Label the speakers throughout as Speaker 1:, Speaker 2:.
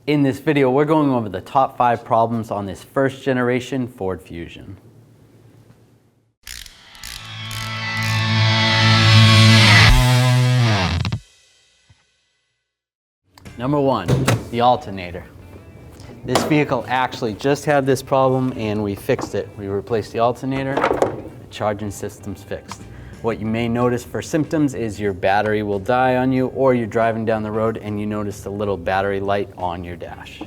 Speaker 1: In this video, we're going over the top 5 problems on this first generation Ford Fusion. Number 1, the alternator. This vehicle actually just had this problem and we fixed it. We replaced the alternator, the charging system's fixed. What you may notice for symptoms is your battery will die on you, or you're driving down the road and you notice the little battery light on your dash.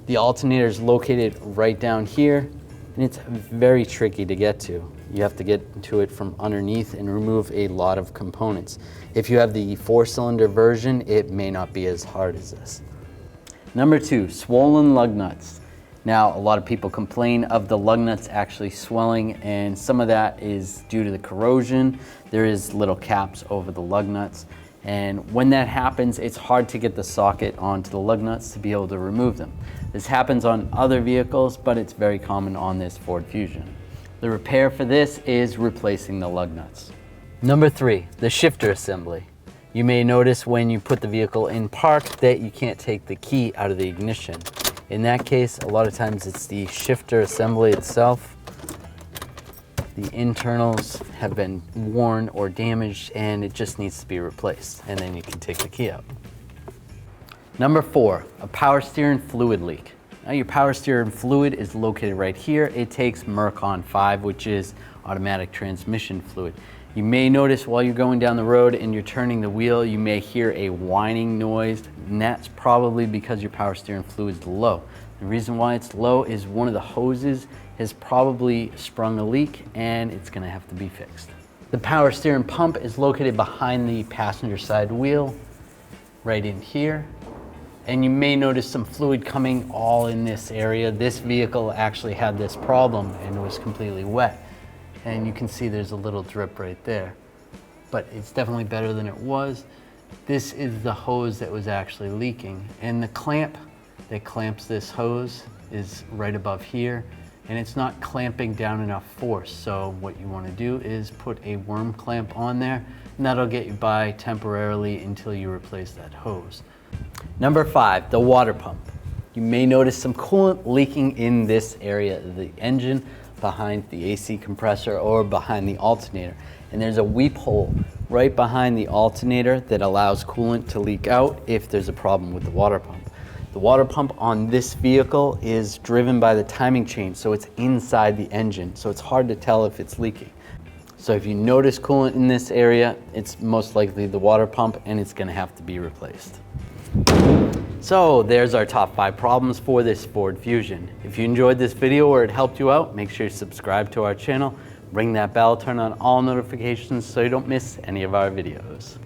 Speaker 1: The alternator is located right down here and it's very tricky to get to. You have to get to it from underneath and remove a lot of components. If you have the 4-cylinder version, it may not be as hard as this. Number 2, swollen lug nuts. Now, a lot of people complain of the lug nuts actually swelling, and some of that is due to the corrosion. There is little caps over the lug nuts, and when that happens, it's hard to get the socket onto the lug nuts to be able to remove them. This happens on other vehicles, but it's very common on this Ford Fusion. The repair for this is replacing the lug nuts. Number 3, the shifter assembly. You may notice when you put the vehicle in park that you can't take the key out of the ignition. In that case, a lot of times it's the shifter assembly itself. The internals have been worn or damaged and it just needs to be replaced, and then you can take the key out. Number 4, a power steering fluid leak. Now, your power steering fluid is located right here. It takes Mercon 5, which is automatic transmission fluid. You may notice while you're going down the road and you're turning the wheel, you may hear a whining noise, and that's probably because your power steering fluid is low. The reason why it's low is one of the hoses has probably sprung a leak and it's going to have to be fixed. The power steering pump is located behind the passenger side wheel, right in here. And you may notice some fluid coming all in this area. This vehicle actually had this problem and it was completely wet. And you can see there's a little drip right there, but it's definitely better than it was. This is the hose that was actually leaking, and the clamp that clamps this hose is right above here, and it's not clamping down enough force. So what you want to do is put a worm clamp on there, and that'll get you by temporarily until you replace that hose. Number 5, the water pump. You may notice some coolant leaking in this area of the engine, behind the AC compressor or behind the alternator. And there's a weep hole right behind the alternator that allows coolant to leak out if there's a problem with the water pump. The water pump on this vehicle is driven by the timing chain, so it's inside the engine, so it's hard to tell if it's leaking. So if you notice coolant in this area, it's most likely the water pump and it's gonna have to be replaced. So there's our top 5 problems for this Ford Fusion. If you enjoyed this video or it helped you out, make sure you subscribe to our channel, ring that bell, turn on all notifications so you don't miss any of our videos.